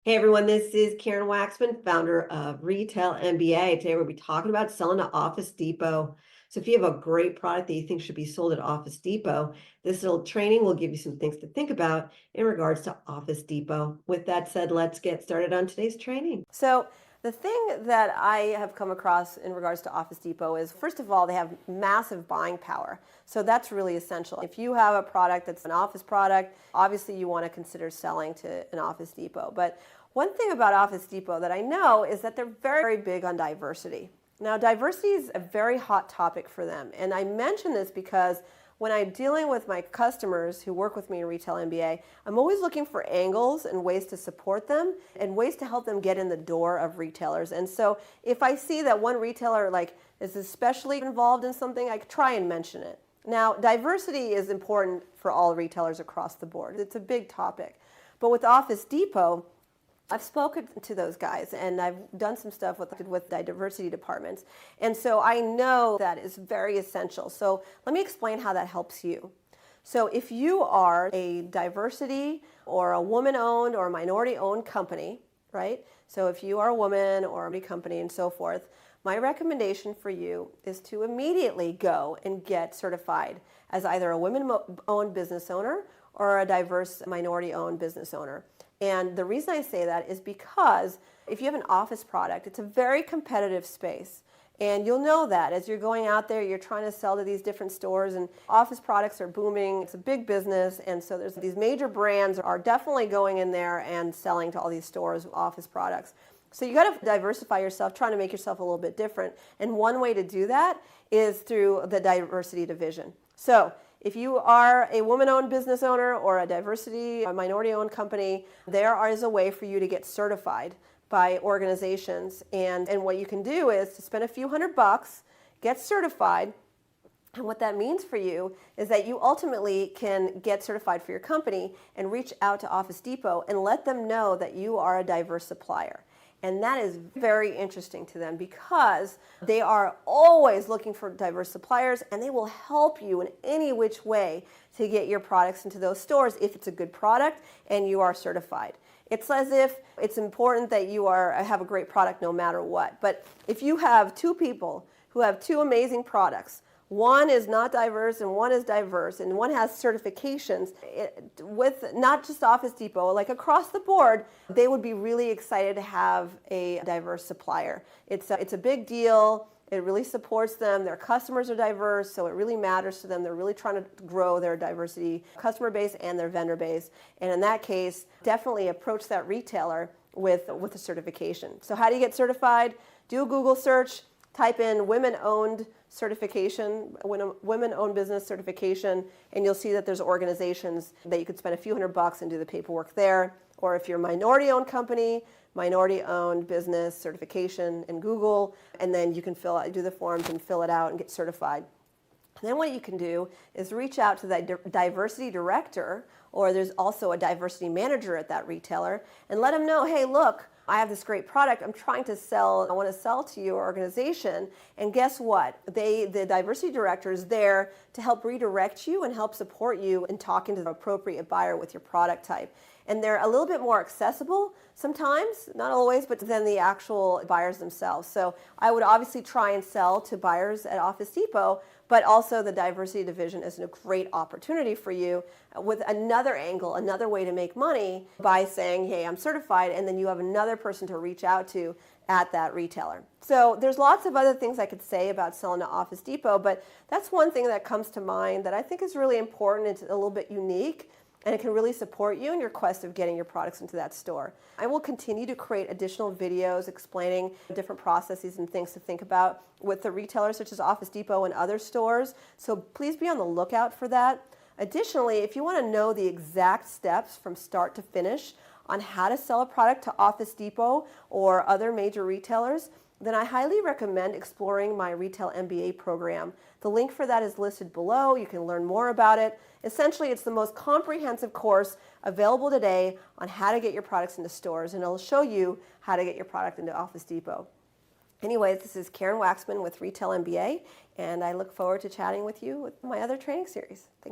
Hey everyone, this is Karen Waxman, founder of Retail MBA. Today we'll be talking about selling to Office Depot. So if you have a great product that you think should be sold at Office Depot, this little training will give you some things to think about in regards to Office Depot. With that said, let's get started on today's training. So the thing that I have come across in regards to Office Depot is, first of all, they have massive buying power. So that's really essential. If you have a product that's an office product, obviously you want to consider selling to an Office Depot. But one thing about Office Depot that I know is that they're very big on diversity. Now, diversity is a very hot topic for them. And I mention this because when I'm dealing with my customers who work with me in Retail MBA, I'm always looking for angles and ways to support them and ways to help them get in the door of retailers. And so if I see that one retailer is especially involved in something, I try and mention it. Now, diversity is important for all retailers across the board. It's a big topic. But with Office Depot, I've spoken to those guys and I've done some stuff with the diversity departments. And so I know that is very essential. So let me explain how that helps you. So if you are a diversity or a woman-owned or minority-owned company, right? So if you are a woman or a company and so forth, my recommendation for you is to immediately go and get certified as either a women-owned business owner or a diverse minority-owned business owner. And the reason I say that is because if you have an office product, it's a very competitive space. And you'll know that as you're going out there, you're trying to sell to these different stores, and office products are booming. It's a big business. And so there's these major brands are definitely going in there and selling to all these stores of office products. So you got to diversify yourself, trying to make yourself a little bit different. And one way to do that is through the diversity division. So if you are a woman-owned business owner or a diversity, a minority-owned company, there is a way for you to get certified by organizations. And what you can do is to spend a few $100, get certified. And what that means for you is that you ultimately can get certified for your company and reach out to Office Depot and let them know that you are a diverse supplier. And that is very interesting to them because they are always looking for diverse suppliers, and they will help you in any which way to get your products into those stores if it's a good product and you are certified. It's as if it's important that you have a great product no matter what. But if you have two people who have two amazing products, one is not diverse and one is diverse, and one has certifications with not just Office Depot, like across the board, they would be really excited to have a diverse supplier. It's a big deal. It really supports them. Their customers are diverse, so it really matters to them. They're really trying to grow their diversity customer base and their vendor base. And in that case, definitely approach that retailer with a certification. So how do you get certified? Do a Google search. Type in women-owned certification, women-owned business certification, and you'll see that there's organizations that you could spend a few $100 and do the paperwork there. Or if you're a minority-owned company, minority-owned business certification in Google, and then you can do the forms and fill it out and get certified. And then what you can do is reach out to the diversity director, or there's also a diversity manager at that retailer, and let them know, hey, look, I have this great product I'm trying to sell. I want to sell to your organization. And guess what? The diversity director is there to help redirect you and help support you in talking to the appropriate buyer with your product type. And they're a little bit more accessible sometimes, not always, but than the actual buyers themselves. So I would obviously try and sell to buyers at Office Depot, but also the diversity division is a great opportunity for you with another angle, another way to make money by saying, hey, I'm certified, and then you have another person to reach out to at that retailer. So there's lots of other things I could say about selling to Office Depot, but that's one thing that comes to mind that I think is really important. It's a little bit unique, and it can really support you in your quest of getting your products into that store. I will continue to create additional videos explaining different processes and things to think about with the retailers such as Office Depot and other stores, so please be on the lookout for that. Additionally, if you want to know the exact steps from start to finish on how to sell a product to Office Depot or other major retailers, then I highly recommend exploring my Retail MBA program. The link for that is listed below. You can learn more about it. Essentially, it's the most comprehensive course available today on how to get your products into stores, and it'll show you how to get your product into Office Depot. Anyways, this is Karen Waxman with Retail MBA, and I look forward to chatting with you with my other training series. Thanks.